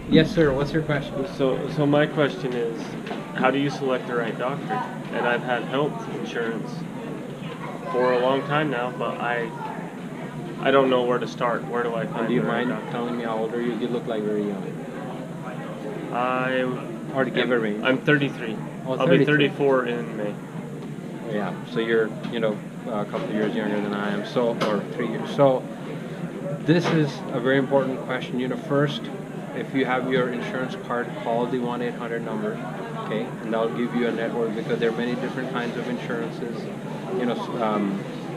Yes, sir. What's your question? So my question is, how do you select the right doctor? And I've had health insurance for a long time now, but I don't know where to start. Where do I find Do you the right mind doctor? telling me how old are you? You look like very young. Or to give a range. I'm 33. Oh, I'll be 33. 34 in May. Yeah. So you're, a couple of years younger than I am. So, or 3 years. So, this is a very important question. First, if you have your insurance card, call the 1-800 number, okay, and that'll give you a network because there are many different kinds of insurances.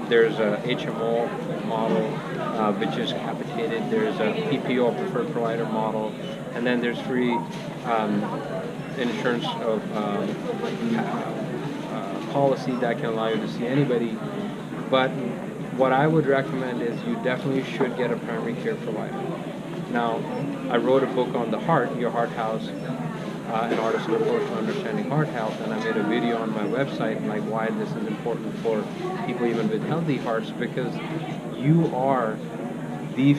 There's a HMO model, which is capitated. There's a PPO, preferred provider model, and then there's free insurance of policy that can allow you to see anybody. But what I would recommend is you definitely should get a primary care provider. Now, I wrote a book on the heart, your heart house, an Artisan Approach to Understanding Heart Health, and I made a video on my website like why this is important for people even with healthy hearts, because you are the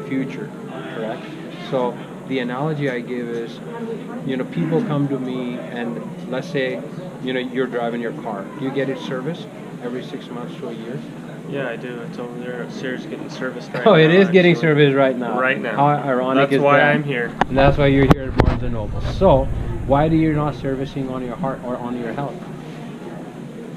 future, correct? So the analogy I give is, people come to me and let's say, you're driving your car. You get it serviced every 6 months to a year. Yeah, I do. It's over there upstairs getting serviced right Oh, now. it is getting actually. serviced right now. Right now. How ironic That's is why that? I'm here. And that's why you're here at Barnes & Noble. So, why do you not servicing on your heart or on your health?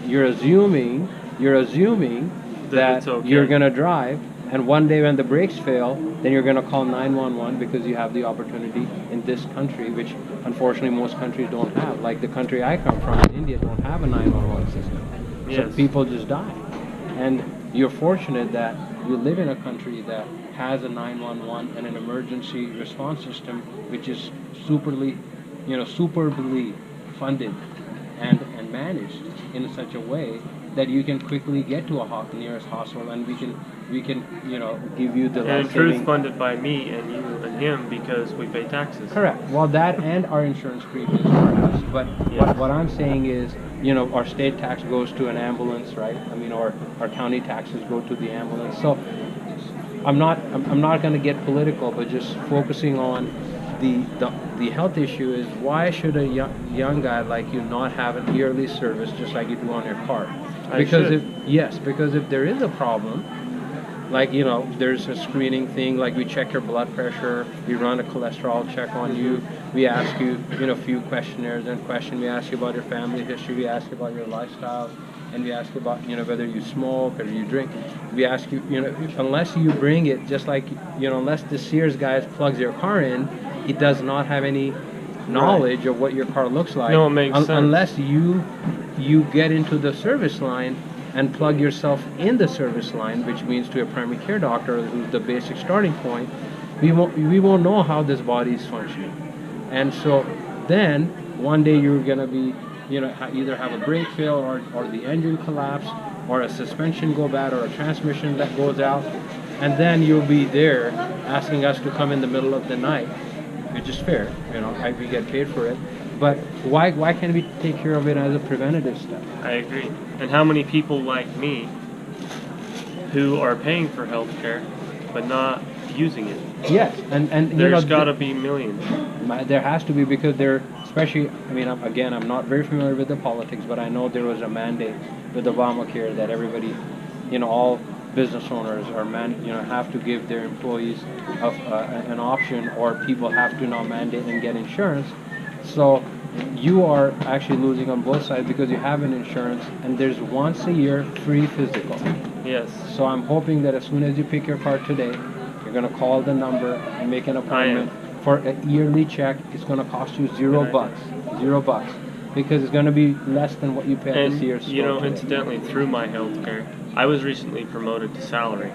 You're assuming that it's okay. you're going to drive, and one day when the brakes fail, then you're going to call 911 because you have the opportunity in this country, which unfortunately most countries don't have. Like the country I come from, in India, don't have a 911 system. Yes. So people just die. And you're fortunate that you live in a country that has a 911 and an emergency response system, which is superbly funded and managed in such a way that you can quickly get to the nearest hospital, and we can give you the And in life-saving. truth, funded by me and you and him because we pay taxes. Correct. Well, that and our insurance premiums perhaps. But Yes. what I'm saying is, our state tax goes to an ambulance, right? I mean, our county taxes go to the ambulance. So I'm not going to get political, but just focusing on the health issue is, why should a young guy like you not have an yearly service just like you do on your car? Because if there is a problem, like there's a screening thing, like we check your blood pressure, we run a cholesterol check on you, we ask you a few questionnaires, we ask you about your family history, we ask you about your lifestyle, and we ask you about whether you smoke or you drink. We ask you unless you bring it, just like unless the Sears guy plugs your car in, he does not have any knowledge of what your car looks like. No, it makes sense. Unless you get into the service line and plug yourself in the service line, which means to a primary care doctor, who's the basic starting point, we won't know how this body is functioning. And so then one day you're gonna be either have a brake fail or the engine collapse or a suspension go bad or a transmission that goes out, and then you'll be there asking us to come in the middle of the night, which is fair, we get paid for it. But why can't we take care of it as a preventative step? I agree. And how many people like me who are paying for health care but not using it? Yes, and There's got to be millions. There has to be, because especially, I'm not very familiar with the politics, but I know there was a mandate with Obamacare that everybody, all business owners have to give their employees an option, or people have to now mandate and get insurance. So you are actually losing on both sides because you have an insurance, and there's once a year free physical. Yes. So I'm hoping that as soon as you pick your car today, you're going to call the number and make an appointment for a yearly check. It's going to cost you $0, because it's going to be less than what you pay at this year's store today. Incidentally, through my health care, I was recently promoted to salary,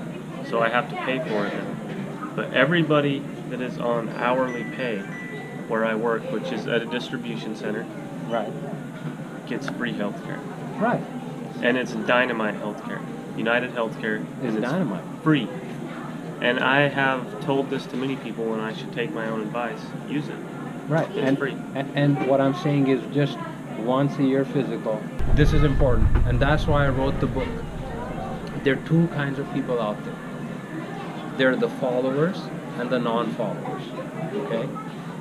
so I have to pay for it now. But everybody that is on hourly pay where I work, which is at a distribution center, Right. gets free health care. Right. And it's dynamite health care. United Healthcare It's dynamite. free. And I have told this to many people, when I should take my own advice. Use it. Right. It's free. And what I'm saying is just once a year physical. This is important, and that's why I wrote the book. There are two kinds of people out there. there are the followers and the non-followers. Okay,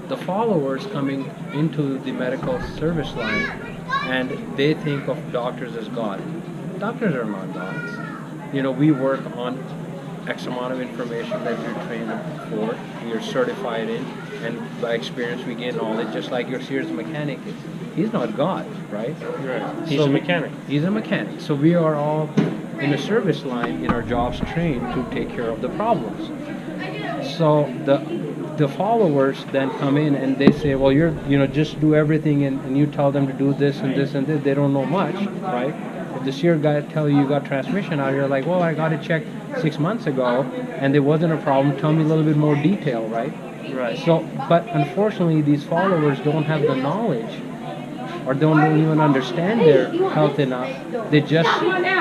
the followers coming into the medical service line, and they think of doctors as God. Doctors are not gods. You know, we work on X amount of information that you're trained for, you're certified in, and by experience we gain knowledge, just like your Sears mechanic is. He's not God, right? Right. He's a mechanic. He's a mechanic. So we are all in a service line in our jobs trained to take care of the problems. So the followers then come in and they say, well, just do everything, and you tell them to do this and this and this. They don't know much, right? If the Sears guy tell you got transmission out here, like, well, I got it checked 6 months ago and there wasn't a problem. Tell me a little bit more detail, right? Right. So, but unfortunately, these followers don't have the knowledge, or don't even understand their health enough. They just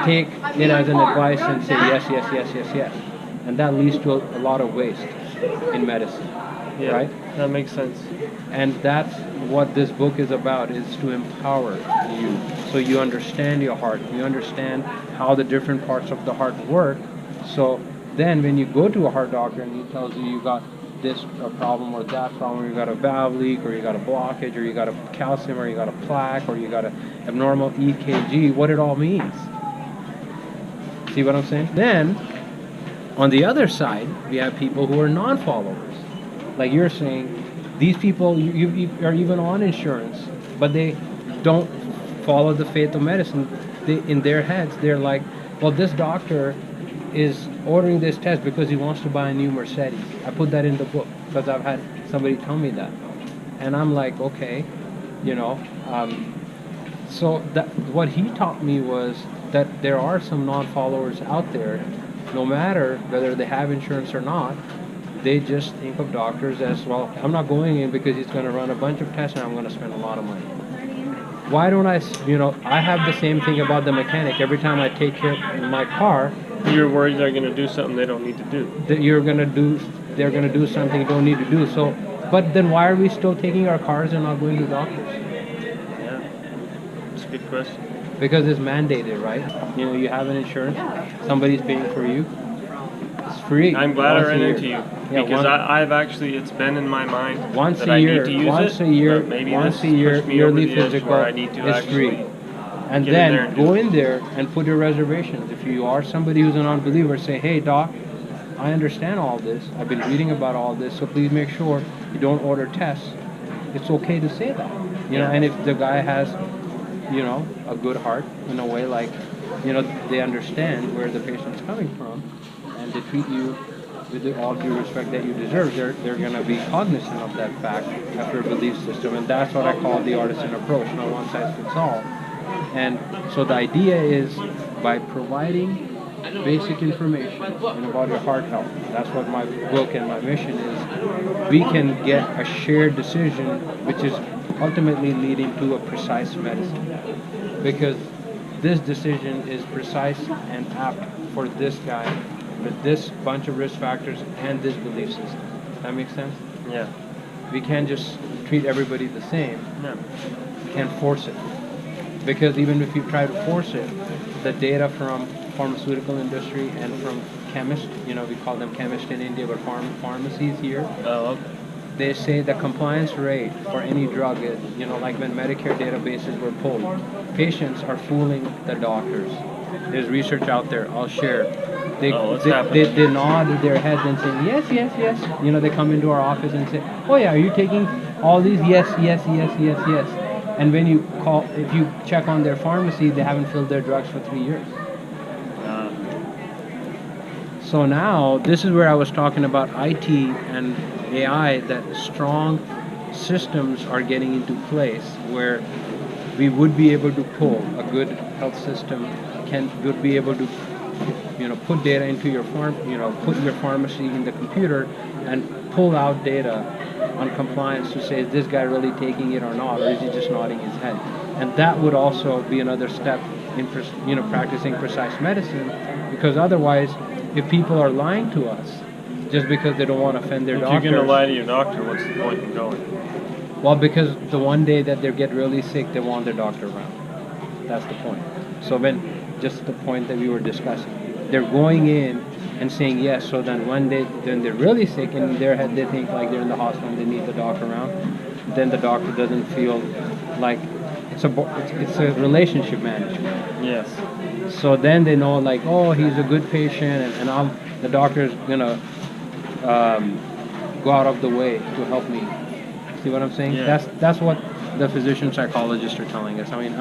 take it as an advice and say yes, yes, yes, yes, yes. And that leads to a lot of waste in medicine, Yeah, right? that makes sense. And that's what this book is about, is to empower you. So you understand your heart, you understand how the different parts of the heart work. So then when you go to a heart doctor and he tells you got this problem or that problem, or you got a valve leak, or you got a blockage, or you got a calcium, or you got a plaque, or you got an abnormal EKG, what it all means. See what I'm saying? Then, on the other side, we have people who are non-followers. Like you're saying, these people you are even on insurance, but they don't follow the faith of medicine. In their heads, they're like, well, this doctor is ordering this test because he wants to buy a new Mercedes. I put that in the book because I've had somebody tell me that. And I'm like, okay, so that what he taught me was that there are some non-followers out there, no matter whether they have insurance or not. They just think of doctors as, well, I'm not going in because he's going to run a bunch of tests and I'm going to spend a lot of money. Why don't I have the same thing about the mechanic. Every time I take care of my car, You're worried they're going to do something they don't need to do. that they're going to do something you don't need to do. So, but then why are we still taking our cars and not going to doctors? Yeah, that's a good question. Because it's mandated, right? You have an insurance, somebody's paying for you. It's free. I'm glad I once a ran year. into you Yeah, because I've actually, it's been in my mind once that a I year, need to use once it. a year, but maybe once this a year, pushed me over yearly the edge physical where I need to is actually free. And get in there then and go do it. in there and put your reservations. If you are somebody who's an unbeliever, say, hey doc, I understand all this. I've been reading about all this, so please make sure you don't order tests. It's okay to say that. And if the guy has, a good heart in a way, like, they understand where the patient's coming from, and they treat you with all due respect that you deserve, they're going to be cognizant of that fact after a belief system. And that's what I call the artisan approach, not one size fits all. And so the idea is, by providing basic information about your heart health, that's what my book and my mission is, we can get a shared decision which is ultimately leading to a precise medicine. Because this decision is precise and apt for this guy with this bunch of risk factors and this belief system. That makes sense? Yeah. We can't just treat everybody the same. No. We can't force it. Because even if you try to force it, the data from pharmaceutical industry and from chemists, we call them chemists in India, but pharmacies here, Oh, okay. they say the compliance rate for any drug is, like when Medicare databases were pulled, patients are fooling the doctors. There's research out there, I'll share. They nod their heads and say, yes, yes, yes. They come into our office and say, oh yeah, are you taking all these? Yes, yes, yes, yes, yes. And when if you check on their pharmacy, they haven't filled their drugs for 3 years. So now, this is where I was talking about IT and AI, that strong systems are getting into place where we would be able to pull a good health system, would be able to put data into your put your pharmacy in the computer and pull out data on compliance to say, is this guy really taking it or not, or is he just nodding his head? And that would also be another step in practicing precise medicine, because otherwise, if people are lying to us just because they don't want to offend their doctors. If you're going to lie to your doctor, what's the point in going? Well, because the one day that they get really sick, they want their doctor around. That's the point. So just the point that we were discussing. They're going in and saying yes. So then when they're really sick and in their head they think like they're in the hospital and they need the doctor around, then the doctor doesn't feel like it's a relationship management. Yes. So then they know like, oh, he's a good patient, and the doctor's gonna go out of the way to help me. See what I'm saying? Yeah. That's what the physician psychologists are telling us. I mean,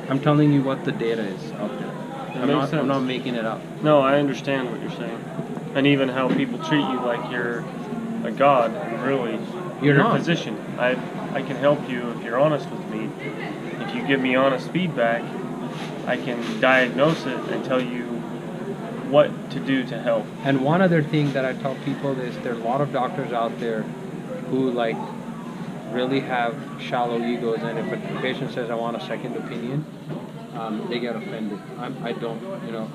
I'm telling you what the data is out there. I'm not making it up. No, I understand what you're saying, and even how people treat you like you're a god. Really, You're a not. physician. I can help you if you're honest with me. If you give me honest feedback, I can diagnose it and tell you what to do to help. And one other thing that I tell people is there are a lot of doctors out there who like really have shallow egos, and if a patient says I want a second opinion, they get offended. I don't,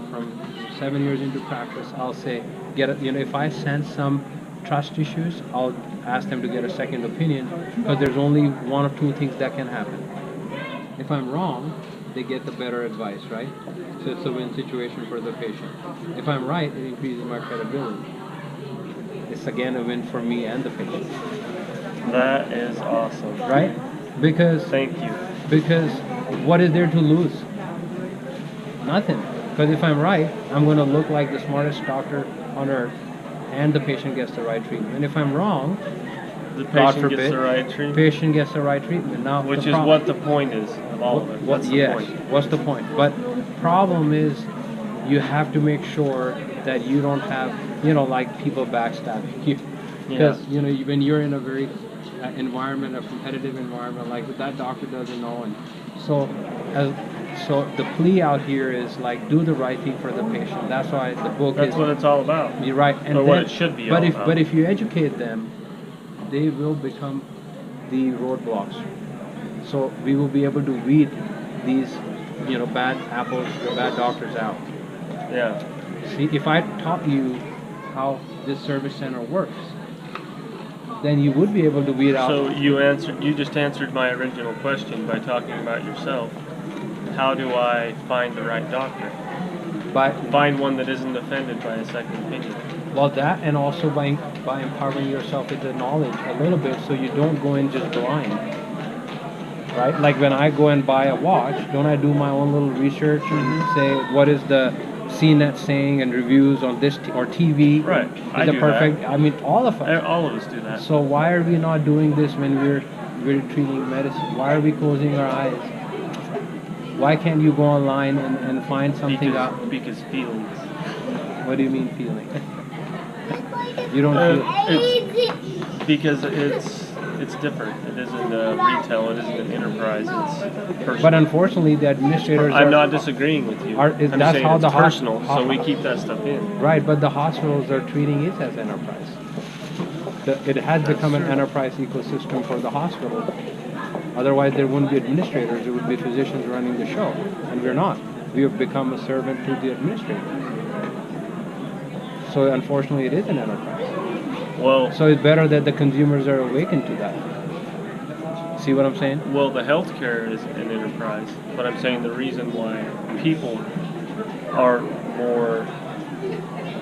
from 7 years into practice, I'll say, if I sense some trust issues, I'll ask them to get a second opinion, because there's only one or two things that can happen. If I'm wrong, they get the better advice, right? So it's a win situation for the patient. If I'm right, it increases my credibility. It's again a win for me and the patient. That is awesome. Right? Because Thank you. Because what is there to lose? Nothing. Because if I'm right, I'm going to look like the smartest doctor on earth, and the patient gets the right treatment. And if I'm wrong, The God patient forbid, gets the right treatment. patient gets the right treatment. Now, Which the is what the point is of all of it. What's the yes, point? what's the point? But problem is, you have to make sure that you don't have, like people backstabbing you. Because, when you're in a very environment, a competitive environment, like that doctor doesn't know. And so the plea out here is like, do the right thing for the patient. That's why the book That's what it's all about. You're right. And or what it should be all about. But if you educate them, they will become the roadblocks. So we will be able to weed these, bad apples, the bad doctors out. Yeah. See, if I taught you how this service center works, then you would be able to weed out. So you just answered my original question by talking about yourself. How do I find the right doctor? Find one that isn't offended by a second opinion. Well, that, and also by empowering yourself with the knowledge a little bit, so you don't go in just blind. Right? Like when I go and buy a watch, don't I do my own little research and say what is the CNET saying and reviews on this or TV? Right. I do perfect. That. I mean, all of us. All of us do that. So why are we not doing this when we're treating medicine? Why are we closing our eyes? Why can't you go online and find something out? Because feelings. What do you mean feeling? You don't feel. It's because it's different. It isn't retail. It isn't an enterprise. It's personal. But unfortunately, the administrators. I'm not disagreeing with you. I'm that's saying how it's the personal. So we keep that stuff in. Right, but the hospitals are treating it as enterprise. It has become an enterprise ecosystem for the hospital. Otherwise, there wouldn't be administrators. There would be physicians running the show, and we're not. We have become a servant to the administrator. So unfortunately, it is an enterprise. Well, so it's better that the consumers are awakened to that. See what I'm saying? Well, the healthcare is an enterprise, but I'm saying the reason why people are more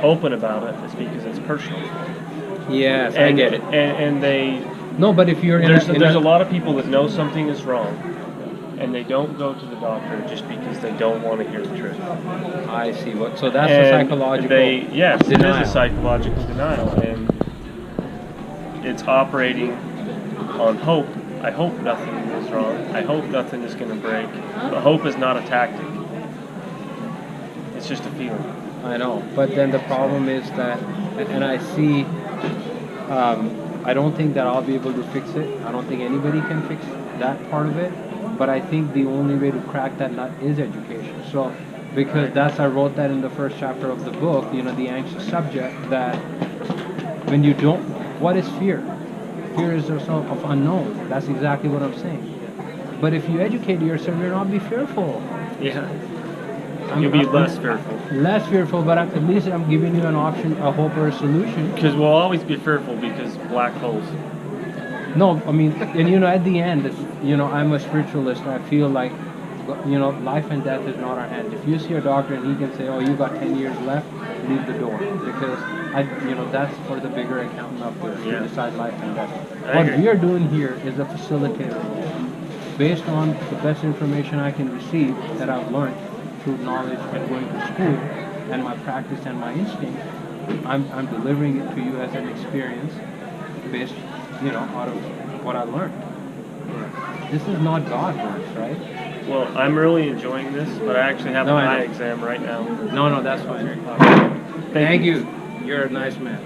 open about it is because it's personal. Yes, I get it. And they. No, but if you're there's a lot of people that know something is wrong, and they don't go to the doctor just because they don't want to hear the truth. I see what. So that's a psychological. Yes, denial. It is a psychological denial, and it's operating on hope. I hope nothing is wrong. I hope nothing is going to break. But hope is not a tactic. It's just a feeling. I know, but then the problem is that, and I see. I don't think that I'll be able to fix it. I don't think anybody can fix that part of it. But I think the only way to crack that nut is education. So, because I wrote that in the first chapter of the book, the anxious subject, that when you don't, what is fear? Fear is the result of unknown. That's exactly what I'm saying. But if you educate yourself, you'll not be fearful. Yeah. You'll be less fearful. Less fearful, but at least I'm giving you an option, a hope, or a solution. Because we'll always be fearful because black holes. No, I mean, and at the end, I'm a spiritualist, and I feel like, life and death is not our hands. If you see a doctor and he can say, oh, you got 10 years left, leave the door, because that's for the bigger accountant up there Yeah. to decide life and death. I What agree. we are doing here is a facilitator role, based on the best information I can receive that I've learned through knowledge and going to school and my practice and my instinct. I'm delivering it to you as an experience based, out of what I learned. This is not God works, right? Well, I'm really enjoying this, but I actually have No, an I eye know. exam right now. No, that's fine. Thank you. You're a nice man.